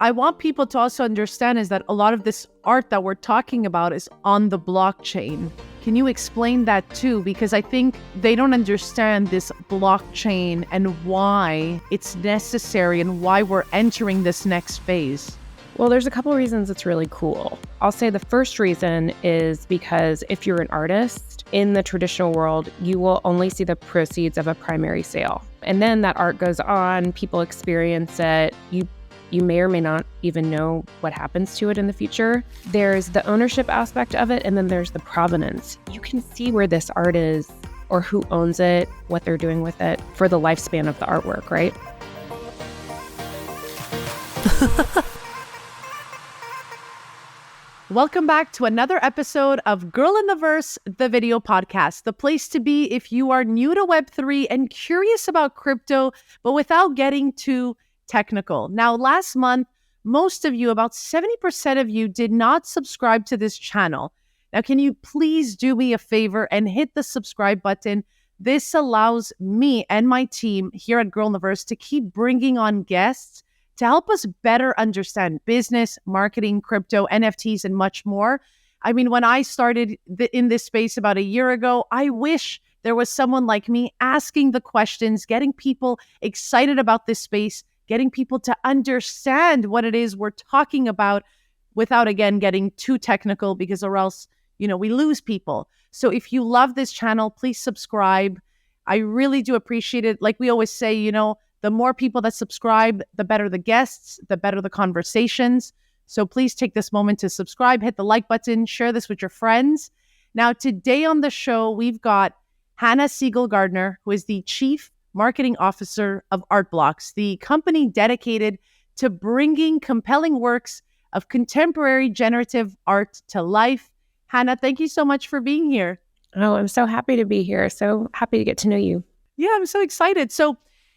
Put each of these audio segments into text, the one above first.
I want people to also understand is that a lot of this art that we're talking about is on the blockchain. Can you explain that too? Because I think they don't understand this blockchain and why it's necessary and why we're entering this next phase. Well, there's a couple of reasons it's really cool. I'll say the first reason is because if you're an artist in the traditional world, you will only see the proceeds of a primary sale. And then that art goes on, people experience it, you may or may not even know what happens to it in the future. There's the ownership aspect of it, and then there's the provenance. You can see where this art is or who owns it, what they're doing with it for the lifespan of the artwork, right? Welcome back to another episode of Girl in the Verse, the video podcast, the place to be if you are new to Web3 and curious about crypto, but without getting too technical. Now, last month, most of you, about 70% of you, did not subscribe to this channel. Now, can you please do me a favor and hit the subscribe button? This allows me and my team here at Girl in the Verse to keep bringing on guests to help us better understand business, marketing, crypto, NFTs, and much more. I mean, when I started in this space about a year ago, I wish there was someone like me asking the questions, getting people excited about this space, getting people to understand what it is we're talking about without, again, getting too technical because or else, we lose people. So if you love this channel, please subscribe. I really do appreciate it. Like we always say, the more people that subscribe, the better the guests, the better the conversations. So please take this moment to subscribe, hit the like button, share this with your friends. Now, today on the show, we've got Hannah Siegel-Gardner, who is the Chief Marketing Officer of Art Blocks, the company dedicated to bringing compelling works of contemporary generative art to life. Hannah, thank you so much for being here. Oh, I'm so happy to be here. So happy to get to know you. Yeah, I'm so excited. So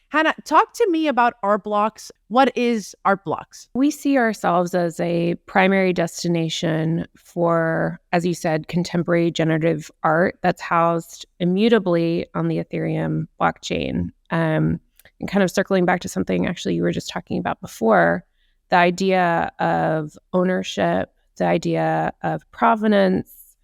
Hannah, talk to me about Art Blocks. What is Art Blocks? We see ourselves as a primary destination for, as you said, contemporary generative art that's housed immutably on the Ethereum blockchain. And kind of circling back to something actually you were just talking about before, the idea of ownership, the idea of provenance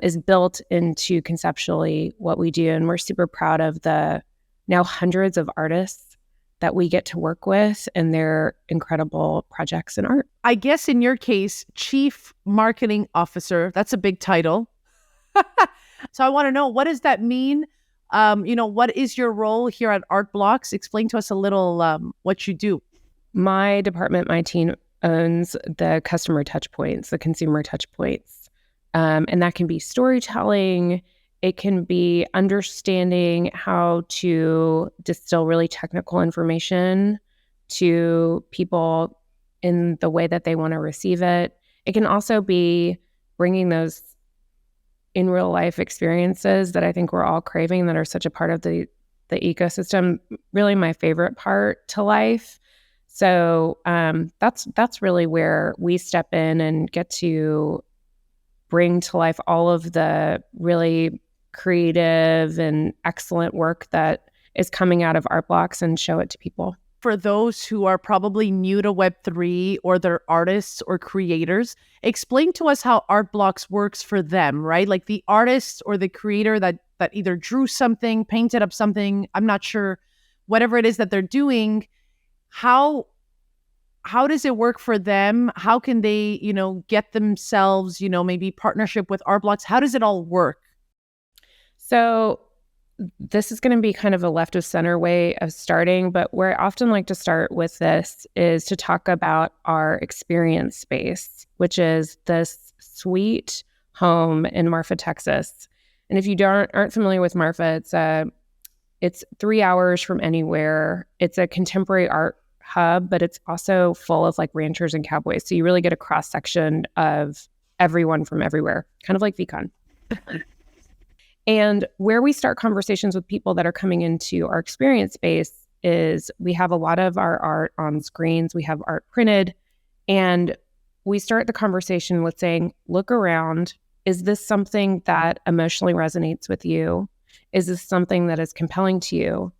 is built into conceptually what we do. And we're super proud of the now hundreds of artists that we get to work with and their incredible projects in art. I guess in your case, Chief Marketing Officer, that's a big title. So I want to know, what does that mean? What is your role here at Art Blocks? Explain to us a little what you do. My department, my team owns the customer touch points, the consumer touch points. And that can be storytelling. It can be understanding how to distill really technical information to people in the way that they want to receive it. It can also be bringing those in real life experiences that I think we're all craving that are such a part of the ecosystem, really my favorite part to life. So that's really where we step in and get to bring to life all of the really creative and excellent work that is coming out of Art Blocks and show it to people. For those who are probably new to Web3 or they're artists or creators, explain to us how Art Blocks works for them, right? Like the artist or the creator that either drew something, painted up something, I'm not sure, whatever it is that they're doing, how does it work for them? How can they, get themselves, maybe partnership with Art Blocks? How does it all work? So this is going to be kind of a left of center way of starting, but where I often like to start with this is to talk about our experience space, which is this sweet home in Marfa, Texas. And if you aren't familiar with Marfa, it's 3 hours from anywhere. It's a contemporary art hub, but it's also full of like ranchers and cowboys. So you really get a cross section of everyone from everywhere, kind of like VCon. And where we start conversations with people that are coming into our experience space is we have a lot of our art on screens. We have art printed. And we start the conversation with saying, look around. Is this something that emotionally resonates with you? Is this something that is compelling to you?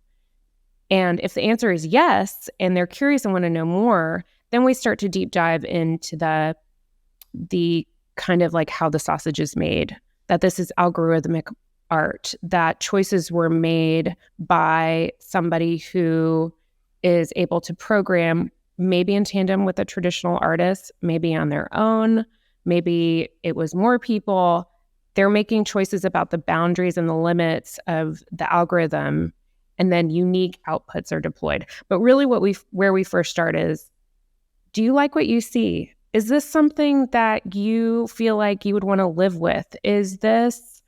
And if the answer is yes, and they're curious and want to know more, then we start to deep dive into the kind of like how the sausage is made, that this is algorithmic art, that choices were made by somebody who is able to program, maybe in tandem with a traditional artist, maybe on their own, maybe it was more people. They're making choices about the boundaries and the limits of the algorithm, and then unique outputs are deployed. But really where we first start is, do you like what you see? Is this something that you feel like you would want to live with? Is this,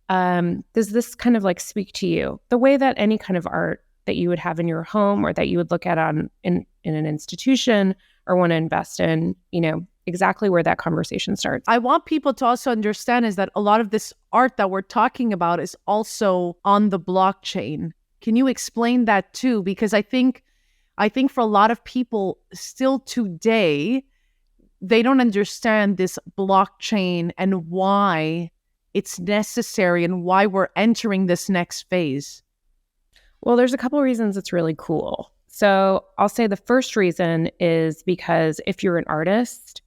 does this kind of like speak to you? The way that any kind of art that you would have in your home or that you would look at in an institution or want to invest in, exactly where that conversation starts. I want people to also understand is that a lot of this art that we're talking about is also on the blockchain. Can you explain that too? Because I think for a lot of people still today, they don't understand this blockchain and why it's necessary and why we're entering this next phase. Well, there's a couple of reasons it's really cool. So I'll say the first reason is because if you're an artist,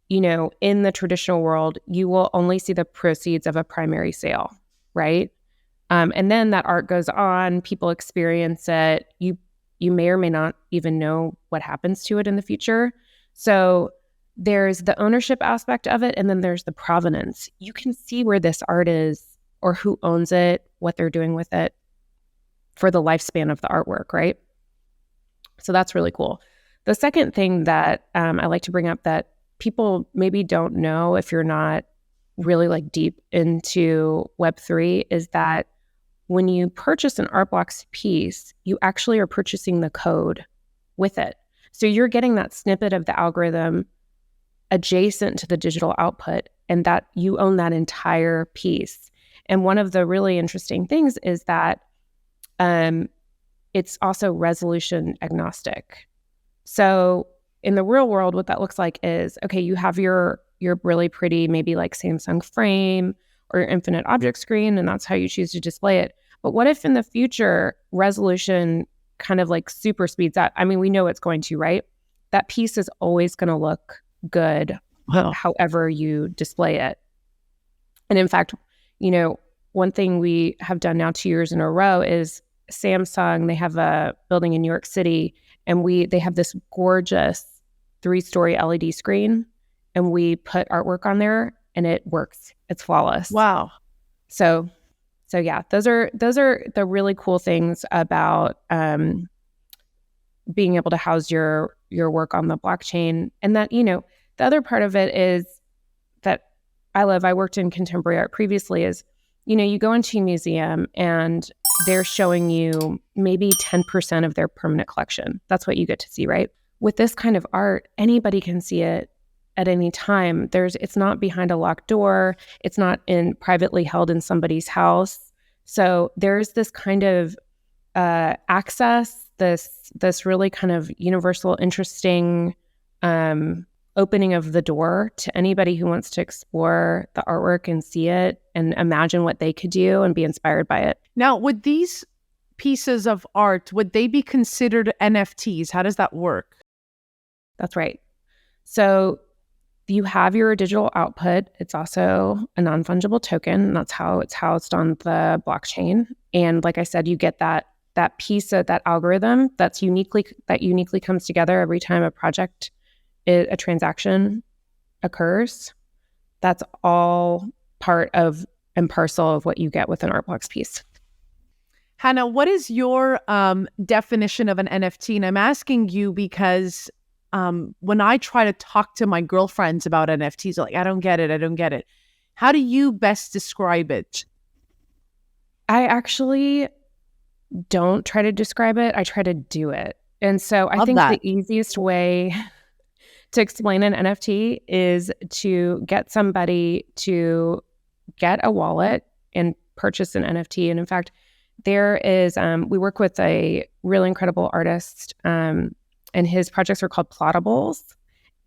in the traditional world, you will only see the proceeds of a primary sale, right? And then that art goes on, people experience it. You may or may not even know what happens to it in the future. So there's the ownership aspect of it, and then there's the provenance. You can see where this art is or who owns it, what they're doing with it for the lifespan of the artwork, right? So that's really cool. The second thing that I like to bring up that people maybe don't know if you're not really like deep into Web3 is that when you purchase an Art Blocks piece, you actually are purchasing the code with it. So you're getting that snippet of the algorithm adjacent to the digital output, and that you own that entire piece. And one of the really interesting things is that it's also resolution agnostic. So in the real world, what that looks like is, okay, you have your really pretty, maybe like Samsung frame or your infinite object screen, and that's how you choose to display it. But what if in the future, resolution kind of like super speeds up? I mean, we know it's going to, right? That piece is always going to look good, however you display it. And in fact, one thing we have done now 2 years in a row is Samsung, they have a building in New York City, and they have this gorgeous 3-story LED screen, and we put artwork on there and it works. It's flawless. Wow. So yeah, those are the really cool things about being able to house your work on the blockchain. And that, the other part of it is that I worked in contemporary art previously, is, you go into a museum and they're showing you maybe 10% of their permanent collection. That's what you get to see, right? With this kind of art, anybody can see it at any time. It's not behind a locked door. It's not privately held in somebody's house. So there's this kind of access, this really kind of universal, interesting opening of the door to anybody who wants to explore the artwork and see it and imagine what they could do and be inspired by it. Now, would these pieces of art, would they be considered NFTs? How does that work? That's right. So you have your digital output. It's also a non-fungible token, and that's how it's housed on the blockchain. And like I said, you get that piece of that algorithm that uniquely comes together every time a transaction occurs. That's all part of and parcel of what you get with an Art Blocks piece. Hannah, what is your definition of an NFT? And I'm asking you because when I try to talk to my girlfriends about NFTs, they're like, I don't get it. How do you best describe it? I actually don't try to describe it. I try to do it. And so I think the easiest way to explain an NFT is to get somebody to get a wallet and purchase an NFT. And in fact, there is, we work with a really incredible artist, and his projects are called Plottables.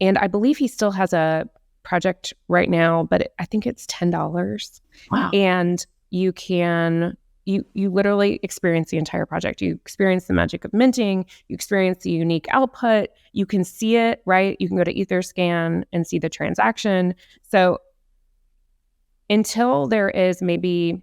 And I believe he still has a project right now, but I think it's $10. Wow. And you can you literally experience the entire project. You experience the magic of minting. You experience the unique output. You can see it, right? You can go to Etherscan and see the transaction. So until there is maybe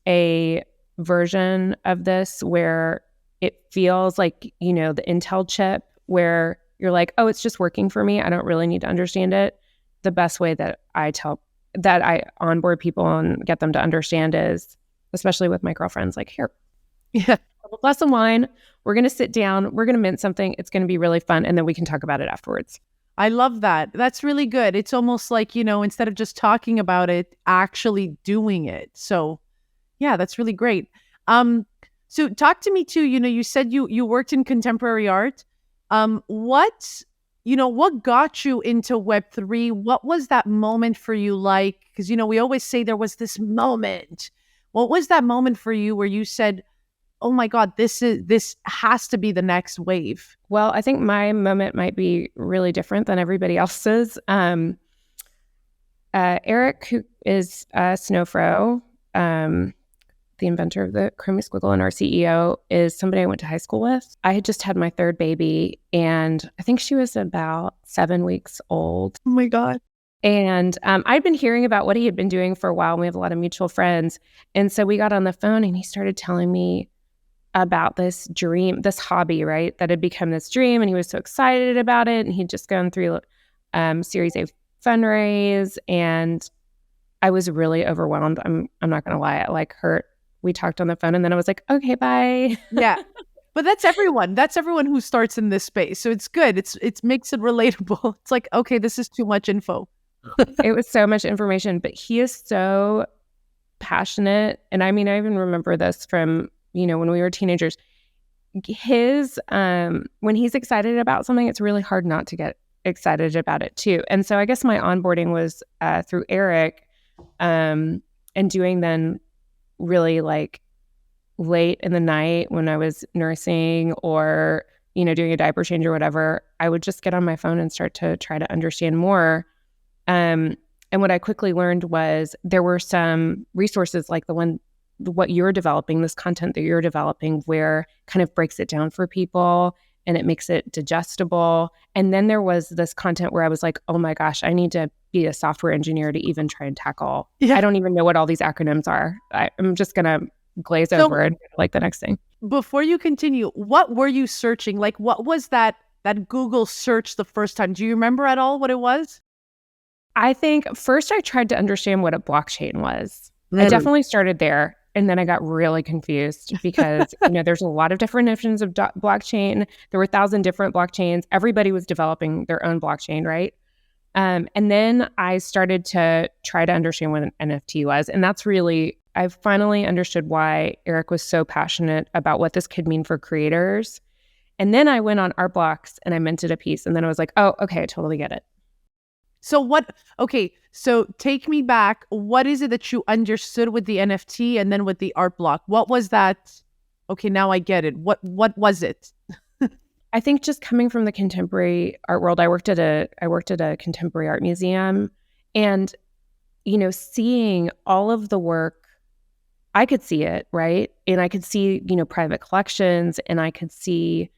a version of this where it feels like, the Intel chip where you're like, oh, it's just working for me, I don't really need to understand it. The best way that I onboard people and get them to understand is, especially with my girlfriends, like, here, have a glass of wine. We're going to sit down. We're going to mint something. It's going to be really fun. And then we can talk about it afterwards. I love that. That's really good. It's almost like, instead of just talking about it, actually doing it. So yeah, that's really great. So talk to me too, you said you worked in contemporary art. What got you into Web3? What was that moment for you like? Because, we always say there was this moment. What was that moment for you where you said, oh my God, this has to be the next wave? Well, I think my moment might be really different than everybody else's. Eric, who is Snowfro, the inventor of the Chromie Squiggle and our CEO, is somebody I went to high school with. I had just had my third baby, and I think she was about 7 weeks old. Oh my God. And I'd been hearing about what he had been doing for a while. And we have a lot of mutual friends. And so we got on the phone and he started telling me about this dream, this hobby, right? That had become this dream. And he was so excited about it. And he'd just gone through Series A fundraise. And I was really overwhelmed. I'm not going to lie. It hurt. We talked on the phone and then I was like, okay, bye. Yeah. But that's everyone. That's everyone who starts in this space. So it's good. It makes it relatable. It's like, okay, this is too much info. It was so much information, but he is so passionate. And I mean, I even remember this from, when we were teenagers. His, when he's excited about something, it's really hard not to get excited about it too. And so I guess my onboarding was through Eric, and doing then really late in the night when I was nursing or, doing a diaper change or whatever, I would just get on my phone and start to try to understand more. And what I quickly learned was there were some resources like what you're developing, this content that you're developing, where kind of breaks it down for people and it makes it digestible. And then there was this content where I was like, oh my gosh, I need to be a software engineer to even try and tackle. Yeah. I don't even know what all these acronyms are. I'm just going to glaze over and like the next thing. Before you continue, what were you searching? Like, what was that Google search the first time? Do you remember at all what it was? I think first I tried to understand what a blockchain was. I definitely started there. And then I got really confused because, there's a lot of different definitions of blockchain. There were 1,000 different blockchains. Everybody was developing their own blockchain, right? And then I started to try to understand what an NFT was. And that's really, I finally understood why Eric was so passionate about what this could mean for creators. And then I went on Art Blocks and I minted a piece. And then I was like, oh, okay, I totally get it. So take me back. What is it that you understood with the NFT and then with the art block? What was that? Okay, now I get it. What was it? I think just coming from the contemporary art world, I worked at a contemporary art museum, and seeing all of the work, I could see it, right? And I could see private collections, and I could see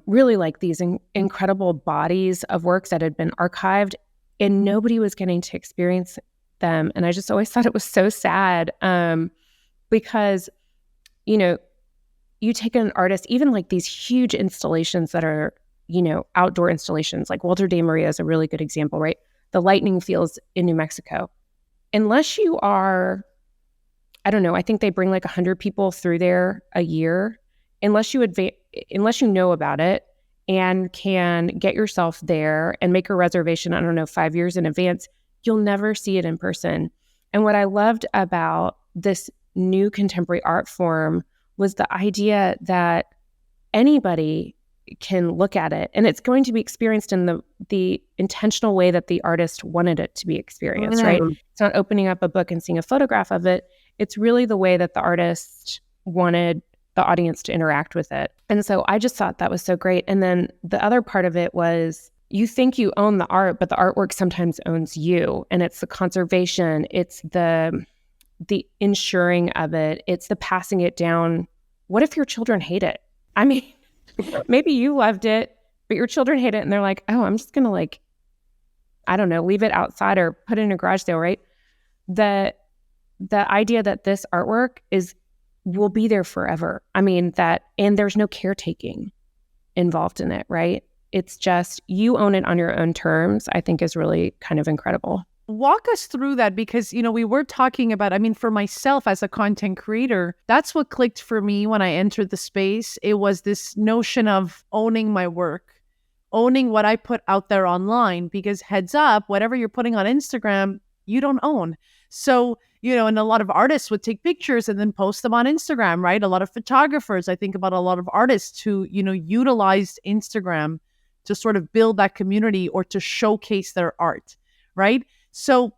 really like these incredible bodies of works that had been archived, and nobody was getting to experience them. And I just always thought it was so sad, because you take an artist, even like these huge installations that are outdoor installations, like Walter de Maria is a really good example, right? The lightning fields in New Mexico. Unless you are, I don't know, I think they bring like 100 people through there a year. Unless you know about it and can get yourself there and make a reservation, I don't know, 5 years in advance, you'll never see it in person. And what I loved about this new contemporary art form was the idea that anybody can look at it and it's going to be experienced in the intentional way that the artist wanted it to be experienced, right? It's not opening up a book and seeing a photograph of it. It's really the way that the artist wanted the audience to interact with it. And so I just thought that was so great. And then the other part of it was you think you own the art, but the artwork sometimes owns you. And it's the conservation, it's the the ensuring of it. It's the passing it down. What if your children hate it? I mean, maybe you loved it, but your children hate it and they're like, oh, I'm just going to like, I don't know, leave it outside or put it in a garage sale, right? The idea that this artwork will be there forever. I mean, and there's no caretaking involved in it, right? It's just you own it on your own terms, I think is really kind of incredible. Walk us through that because, we were talking about, I mean, for myself as a content creator, that's what clicked for me when I entered the space. It was this notion of owning my work, owning what I put out there online, because heads up, whatever you're putting on Instagram, you don't own. So, and a lot of artists would take pictures and then post them on Instagram, right? A lot of photographers, I think about a lot of artists who, utilized Instagram to sort of build that community or to showcase their art, right? So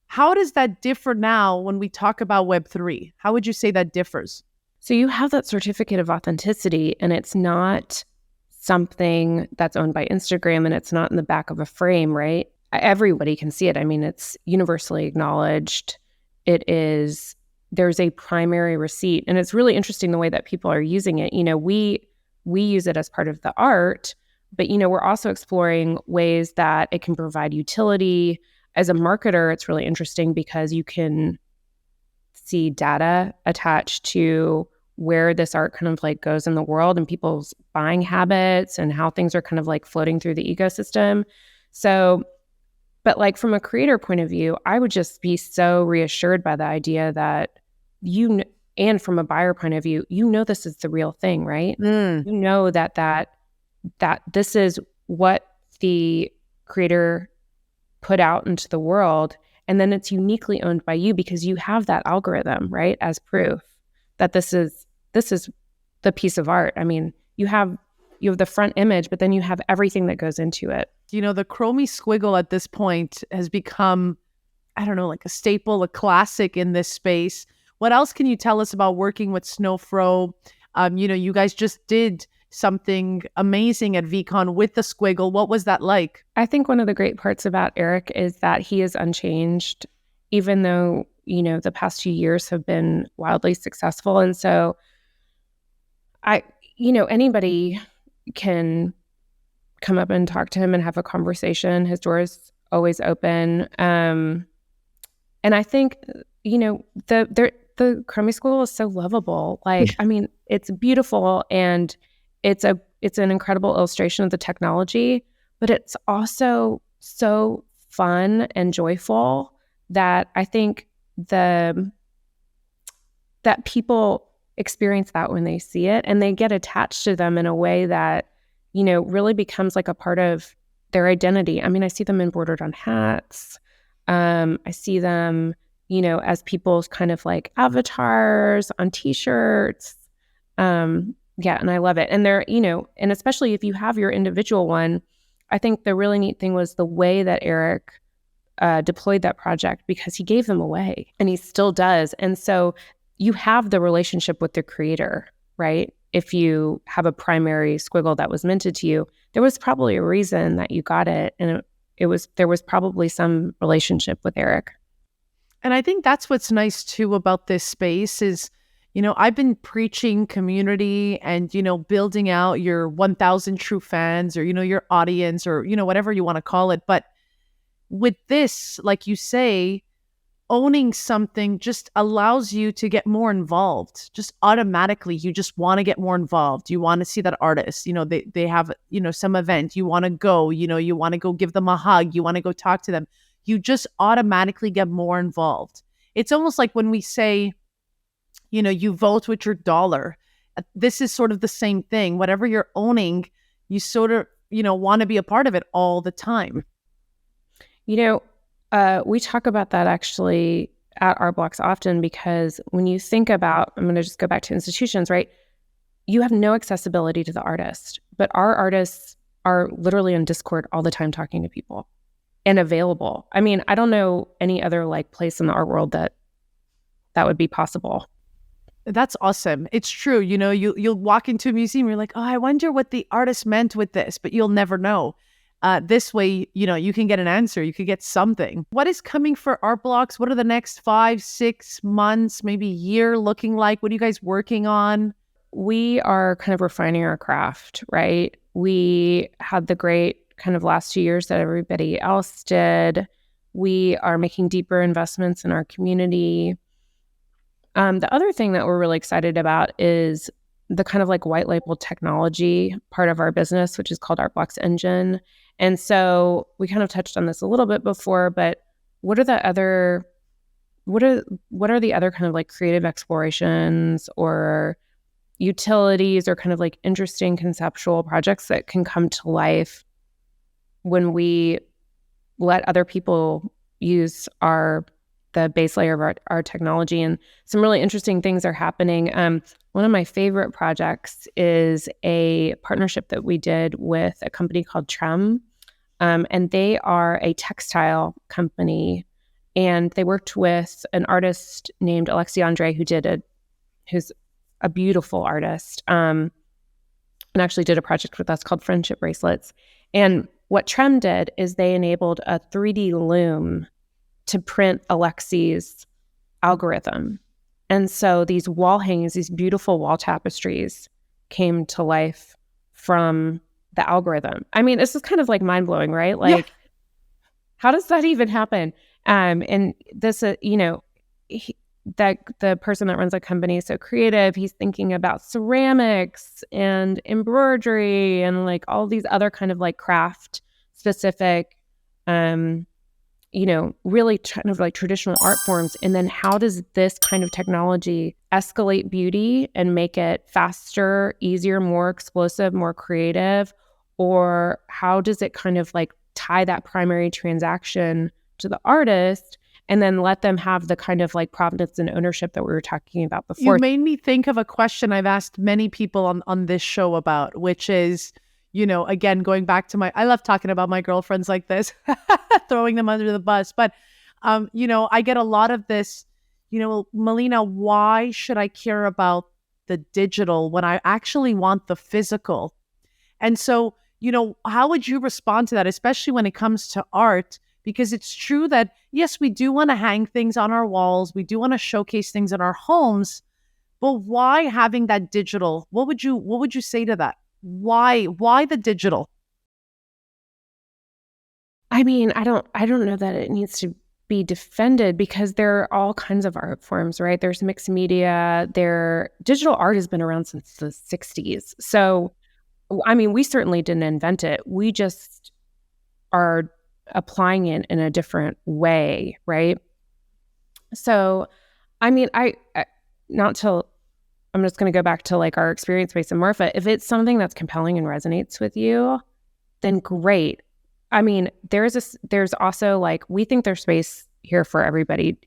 how does that differ now when we talk about Web3? How would you say that differs? So you have that certificate of authenticity, and it's not something that's owned by Instagram, and it's not in the back of a frame, right? Everybody can see it. I mean, it's universally acknowledged. There's a primary receipt, and it's really interesting the way that people are using it. We use it as part of the art, but, we're also exploring ways that it can provide utility. As a marketer, it's really interesting because you can see data attached to where this art kind of like goes in the world and people's buying habits and how things are kind of like floating through the ecosystem. So, but like from a creator point of view, I would just be so reassured by the idea that and from a buyer point of view, this is the real thing, right? That this is what the creator put out into the world, and then it's uniquely owned by you because you have that algorithm, right, as proof that this is the piece of art. I mean, you have the front image, but then you have everything that goes into it. The chromie squiggle at this point has become, I don't know, like a staple, a classic in this space. What else can you tell us about working with Snowfro? You guys just did something amazing at VCon with the squiggle. What was that like? I think one of the great parts about Eric is that he is unchanged, even though, the past few years have been wildly successful. And so anybody can come up and talk to him and have a conversation. His door is always open. And I think, the Chromie School is so lovable. Like, I mean, it's beautiful and it's an incredible illustration of the technology, but it's also so fun and joyful that I think that people experience that when they see it, and they get attached to them in a way that, really becomes like a part of their identity. I mean, I see them embroidered on hats. I see them, as people's kind of like avatars on t-shirts. Yeah, and I love it. And they're, and especially if you have your individual one, I think the really neat thing was the way that Eric deployed that project, because he gave them away and he still does. And so you have the relationship with the creator, right? If you have a primary squiggle that was minted to you, there was probably a reason that you got it. And there was probably some relationship with Eric. And I think that's what's nice too about this space is, I've been preaching community and, building out your 1,000 true fans or, your audience or, whatever you want to call it. But with this, like you say, owning something just allows you to get more involved. Just automatically, you just want to get more involved. You want to see that artist, they have, some event, you want to go, you want to go give them a hug, you want to go talk to them. You just automatically get more involved. It's almost like when we say, you vote with your dollar. This is sort of the same thing. Whatever you're owning, you sort of, want to be a part of it all the time. We talk about that actually at Art Blocks often, because when you think about, I'm going to just go back to institutions, right? You have no accessibility to the artist, but our artists are literally on Discord all the time talking to people and available. I mean, I don't know any other like place in the art world that would be possible. That's awesome. It's true. You'll walk into a museum, you're like, oh, I wonder what the artist meant with this, but you'll never know. This way, you can get an answer. You could get something. What is coming for Art Blocks? What are the next 5, 6 months, maybe year looking like? What are you guys working on? We are kind of refining our craft, right? We had the great kind of last 2 years that everybody else did. We are making deeper investments in our community. The other thing that we're really excited about is the kind of like white label technology part of our business, which is called Art Blocks Engine. And so we kind of touched on this a little bit before, but what are the other kind of like creative explorations or utilities or kind of like interesting conceptual projects that can come to life when we let other people use the base layer of our technology? And some really interesting things are happening. One of my favorite projects is a partnership that we did with a company called Trem. And they are a textile company. And they worked with an artist named Alexandre who's a beautiful artist, and actually did a project with us called Friendship Bracelets. And what Trem did is they enabled a 3D loom to print Alexi's algorithm. And so these wall hangings, these beautiful wall tapestries came to life from the algorithm. I mean, this is kind of like mind-blowing, right? Like, how does that even happen? And this, that the person that runs a company is so creative. He's thinking about ceramics and embroidery and like all these other kind of like craft specific, really kind of like traditional art forms. And then how does this kind of technology escalate beauty and make it faster, easier, more explosive, more creative? Or how does it kind of like tie that primary transaction to the artist and then let them have the kind of like provenance and ownership that we were talking about before? You made me think of a question I've asked many people on this show about, which is, again, going back to I love talking about my girlfriends like this, throwing them under the bus. But, I get a lot of this, Melina, why should I care about the digital when I actually want the physical? And so, how would you respond to that, especially when it comes to art? Because it's true that, yes, we do want to hang things on our walls. We do want to showcase things in our homes. But why having that digital? What would you say to that? Why the digital? I mean, I don't know that it needs to be defended because there are all kinds of art forms, right? There's mixed media. Digital art has been around since the 60s. So, I mean, we certainly didn't invent it. We just are applying it in a different way, right? So, I mean, I'm just going to go back to like our experience base in Marfa. If it's something that's compelling and resonates with you, then great. I mean, there's also like, we think there's space here for everybody.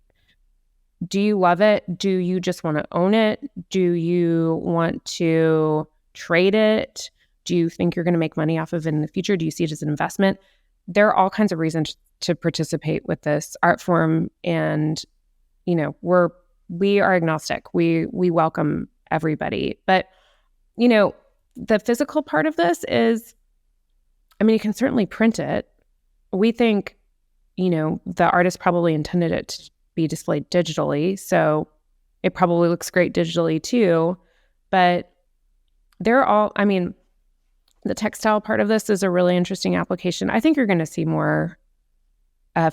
Do you love it? Do you just want to own it? Do you want to trade it? Do you think you're going to make money off of it in the future? Do you see it as an investment? There are all kinds of reasons to participate with this art form. And, we are agnostic. We welcome everybody. But, the physical part of this is, I mean, you can certainly print it. We think, the artist probably intended it to be displayed digitally. So it probably looks great digitally too. But the textile part of this is a really interesting application. I think you're going to see more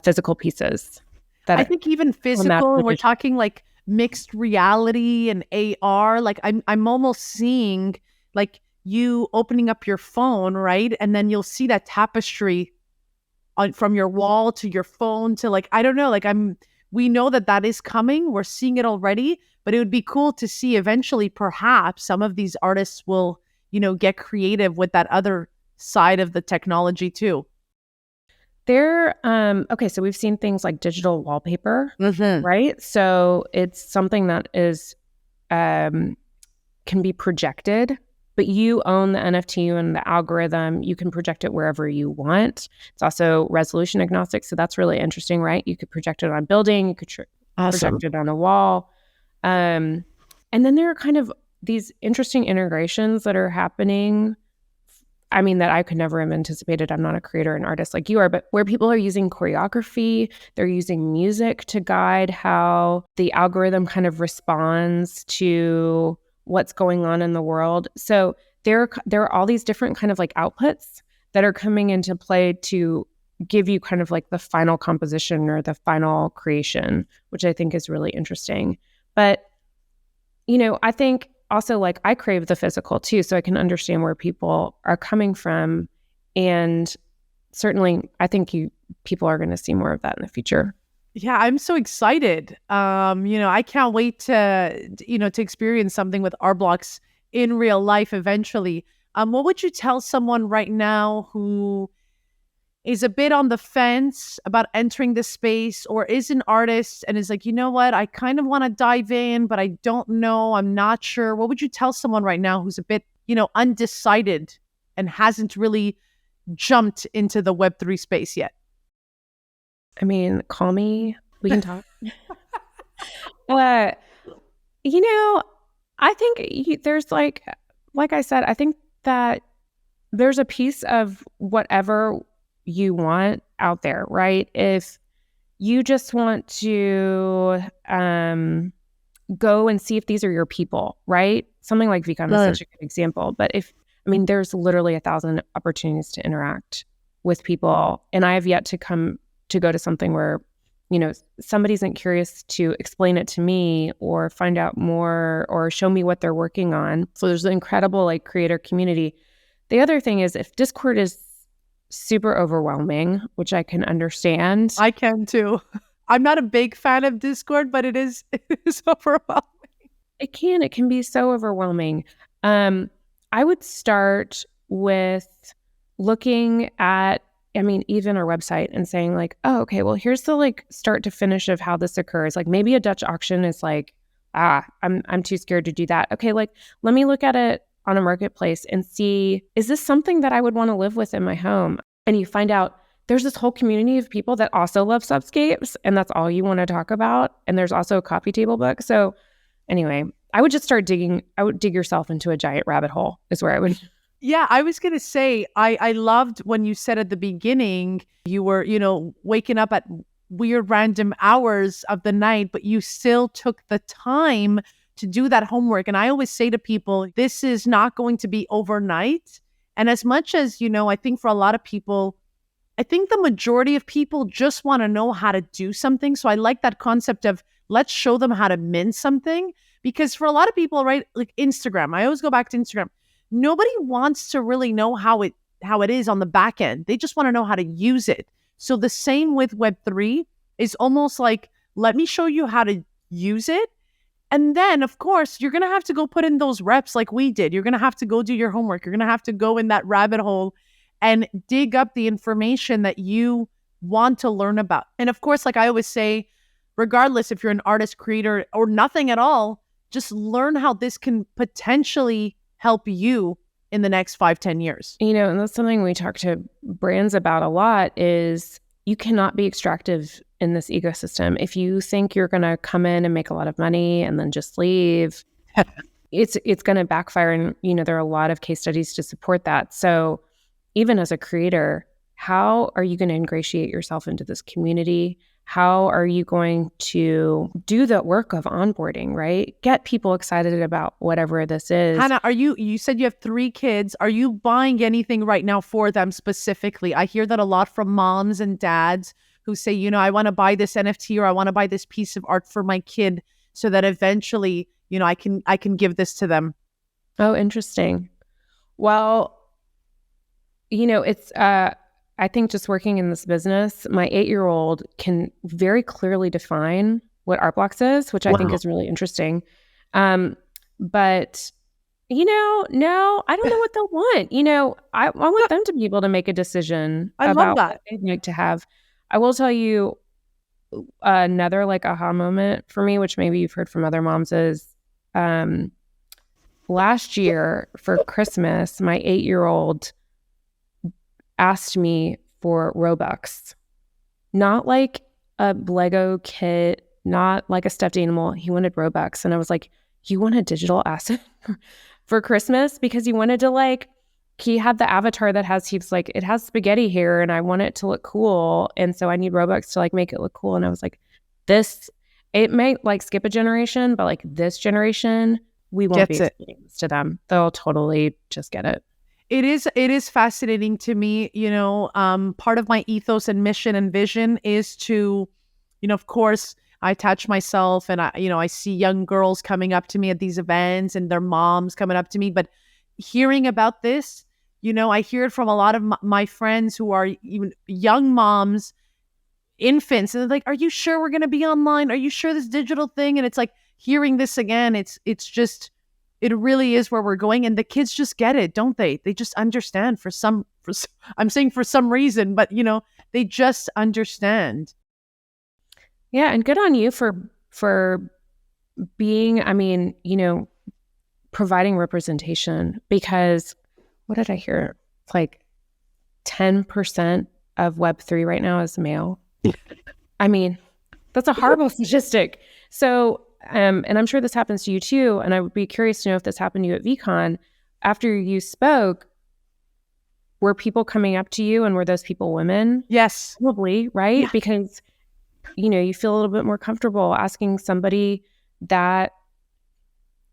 physical pieces. I think even physical, and we're talking like mixed reality and AR. Like I'm almost seeing like you opening up your phone, right? And then you'll see that tapestry from your wall to your phone to like, I don't know, like we know that is coming. We're seeing it already, but it would be cool to see eventually perhaps some of these artists will, get creative with that other side of the technology too. Okay, so we've seen things like digital wallpaper, right? So it's something that is can be projected, but you own the NFT and the algorithm. You can project it wherever you want. It's also resolution agnostic, so that's really interesting, right? You could project it on a building, you could project it on a wall. And then there are kind of these interesting integrations that are happening I mean, that I could never have anticipated. I'm not a creator and artist like you are, but where people are using choreography, they're using music to guide how the algorithm kind of responds to what's going on in the world. So there are all these different kind of like outputs that are coming into play to give you kind of like the final composition or the final creation, which I think is really interesting. But, I think also like I crave the physical too, so I can understand where people are coming from. And certainly I think people are going to see more of that in the future. Yeah, I'm so excited. I can't wait to experience something with Art Blocks in real life eventually. What would you tell someone right now who is a bit on the fence about entering the space or is an artist and is like, you know what, I kind of want to dive in, but I don't know, I'm not sure. What would you tell someone right now who's a bit, undecided and hasn't really jumped into the Web3 space yet? I mean, call me, we can talk. You know, I think there's like I said, I think that there's a piece of whatever you want out there, right? If you just want to go and see if these are your people, right? Something like VCon is such a good example. But there's literally 1,000 opportunities to interact with people. And I have yet to go to something where, somebody isn't curious to explain it to me or find out more or show me what they're working on. So there's an incredible like creator community. The other thing is if Discord is super overwhelming, which I can understand. I can too. I'm not a big fan of Discord, but it is overwhelming. It can be so overwhelming. I would start with looking at, even our website and saying like, oh, okay, well, here's the like start to finish of how this occurs. Like maybe a Dutch auction is like, I'm too scared to do that. Okay, like let me look at it on a marketplace and see, is this something that I would want to live with in my home? And you find out there's this whole community of people that also love subscapes and that's all you want to talk about. And there's also a coffee table book. So anyway, I would just start digging. I would dig yourself into a giant rabbit hole is where I would. Yeah, I was going to say, I loved when you said at the beginning, you were, waking up at weird random hours of the night, but you still took the time to do that homework. And I always say to people, this is not going to be overnight. And as much as, I think for a lot of people, I think the majority of people just want to know how to do something. So I like that concept of let's show them how to mint something. Because for a lot of people, right, like Instagram, I always go back to Instagram. Nobody wants to really know how it is on the back end. They just want to know how to use it. So the same with Web3 is almost like, let me show you how to use it. And then, of course, you're going to have to go put in those reps like we did. You're going to have to go do your homework. You're going to have to go in that rabbit hole and dig up the information that you want to learn about. And of course, like I always say, regardless if you're an artist, creator, or nothing at all, just learn how this can potentially help you in the next 5-10 years. And that's something we talk to brands about a lot is you cannot be extractive in this ecosystem. If you think you're going to come in and make a lot of money and then just leave, it's going to backfire. And, there are a lot of case studies to support that. So even as a creator, how are you going to ingratiate yourself into this community? How are you going to do the work of onboarding, right? Get people excited about whatever this is. Hannah, you said you have 3 kids. Are you buying anything right now for them specifically? I hear that a lot from moms and dads who say, I want to buy this NFT or I want to buy this piece of art for my kid so that eventually, I can give this to them. Oh, interesting. Well, it's I think just working in this business, my 8-year-old can very clearly define what Art Blocks is, which I think is really interesting. But, no, I don't know what they'll want. I want them to be able to make a decision about what they'd like to have. I will tell you another like aha moment for me, which maybe you've heard from other moms is last year for Christmas, my 8-year-old asked me for Robux, not like a Lego kit, not like a stuffed animal. He wanted Robux. And I was like, you want a digital asset for Christmas? Because he wanted to like he had the avatar that he's like, it has spaghetti here and I want it to look cool. And so I need Robux to like make it look cool. And I was like, it may like skip a generation, but like this generation, we won't be explaining this to them. They'll totally just get it. It is fascinating to me, part of my ethos and mission and vision is to, of course, I attach myself and I see young girls coming up to me at these events and their moms coming up to me. But hearing about this, I hear it from a lot of my friends who are even young moms, infants, and they're like, are you sure we're going to be online? Are you sure this digital thing? And it's like hearing this again, it's just, it really is where we're going. And the kids just get it, don't they? They just understand I'm saying for some reason, but they just understand. Yeah. And good on you for being, providing representation, because what did I hear? It's like 10% of Web3 right now is male. That's a horrible statistic. So, and I'm sure this happens to you too. And I would be curious to know if this happened to you at VCon. After you spoke, were people coming up to you and were those people women? Yes. Probably, right? Yeah. Because, you feel a little bit more comfortable asking somebody that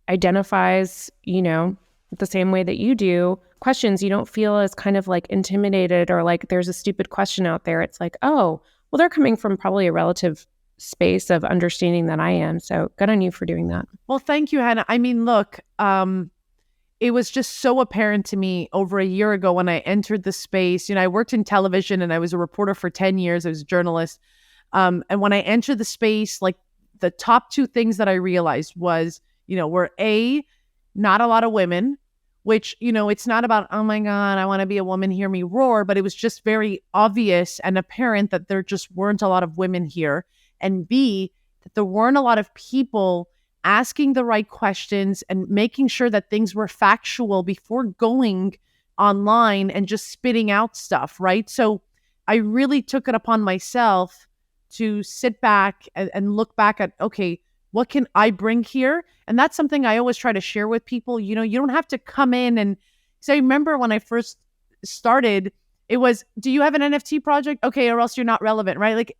identifies, the same way that you do questions. You don't feel as kind of like intimidated or like there's a stupid question out there. It's like, oh, well, they're coming from probably a relative space of understanding that I am. So good on you for doing that. Well, thank you, Hannah. Look, it was just so apparent to me over a year ago when I entered the space. I worked in television and I was a reporter for 10 years. I was a journalist. And when I entered the space, like the top two things that I realized was, were not a lot of women, which, it's not about, oh my God, I want to be a woman, hear me roar, but it was just very obvious and apparent that there just weren't a lot of women here. And B, that there weren't a lot of people asking the right questions and making sure that things were factual before going online and just spitting out stuff, right? So I really took it upon myself to sit back and look back at, okay, what can I bring here? And that's something I always try to share with people. You don't have to come in and say, I remember when I first started, it was, do you have an NFT project? Okay, or else you're not relevant, right? Like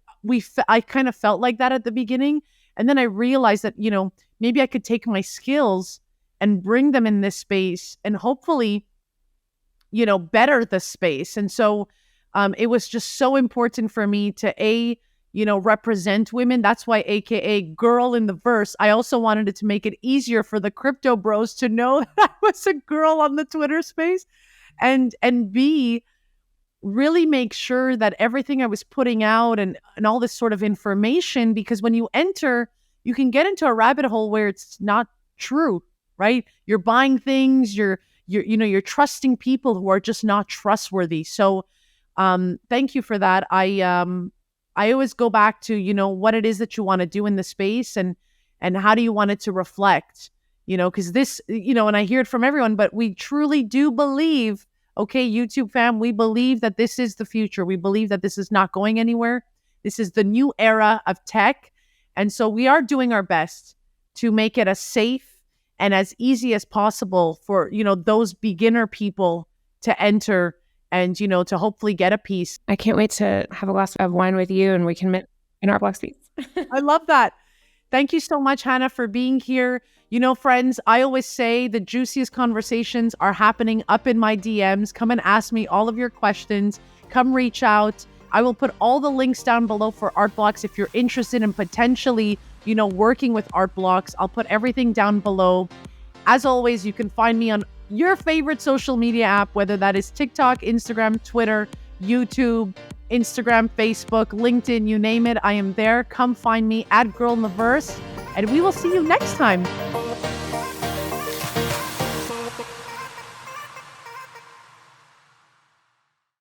I kind of felt like that at the beginning. And then I realized that, maybe I could take my skills and bring them in this space and hopefully, better the space. And so it was just so important for me to represent women. That's why AKA girl in the verse. I also wanted it to make it easier for the crypto bros to know that I was a girl on the Twitter space, and B, really make sure that everything I was putting out and all this sort of information, because when you enter, you can get into a rabbit hole where it's not true, right? You're buying things, you're trusting people who are just not trustworthy. So thank you for that. I always go back to, what it is that you want to do in the space and how do you want it to reflect, because this, and I hear it from everyone, but we truly do believe, okay, YouTube fam, we believe that this is the future. We believe that this is not going anywhere. This is the new era of tech. And so we are doing our best to make it as safe and as easy as possible for, those beginner people to enter and, to hopefully get a piece. I can't wait to have a glass of wine with you and we can meet in Art Blocks seats. I love that. Thank you so much, Hannah, for being here. Friends, I always say the juiciest conversations are happening up in my DMs. Come and ask me all of your questions. Come reach out. I will put all the links down below for Art Blocks if you're interested in potentially, working with Art Blocks. I'll put everything down below. As always, you can find me on your favorite social media app, whether that is TikTok, Instagram, Twitter, YouTube, Instagram, Facebook, LinkedIn, you name it. I am there. Come find me at Girl in the Verse, and we will see you next time.